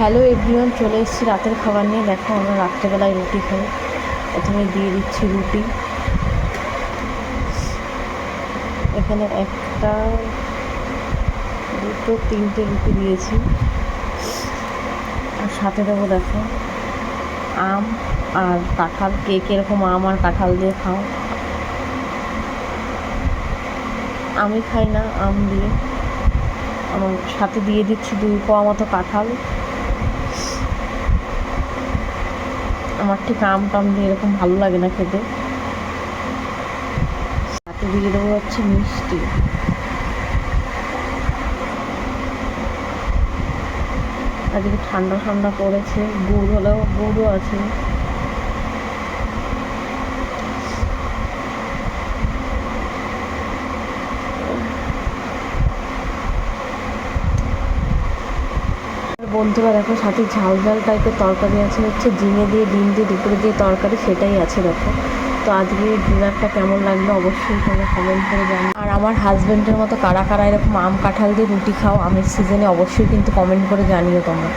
Hello everyone, চলে এসেছি রাতের খাবার নিয়ে। দেখো আমরা রাত্রেবেলায় রুটি খাই। প্রথমে দিয়ে দিচ্ছি রুটি। এখানে একটা, দুটো, তিনটে রুটি দিয়েছি। আর সাথে দেবো দেখো আম আর কাঁঠাল। কে কীরকম আম আর কাঁঠাল দিয়ে খাও? আমি খাই না আম দিয়ে। আমার সাথে দিয়ে দিচ্ছি 2 কোয়া মতো কাঁঠাল। আমার ঠিক আম টাম দিয়ে এরকম ভালো লাগে না খেতে। সাথে দিয়ে দেবো হচ্ছে মিষ্টি। আজকে ঠান্ডা ঠান্ডা পড়েছে, গুড় হলেও গুড়ও আছে। বন্ধুরা দেখো, সাথে ঝাল ঝাল টাইপের তরকারি আছে, হচ্ছে ঝিঙে দিয়ে ডিম দিয়ে দুপুরে দিয়ে তরকারি, সেটাই আছে দেখো। তো আজকে ডিনারটা কেমন লাগলো অবশ্যই তোমরা কমেন্ট করে জানো। আর আমার হাজব্যান্ডের মতো কারা কারা এরকম আম কাঁঠাল দিয়ে রুটি খাও আমের সিজনে, অবশ্যই কিন্তু কমেন্ট করে জানিও তোমরা।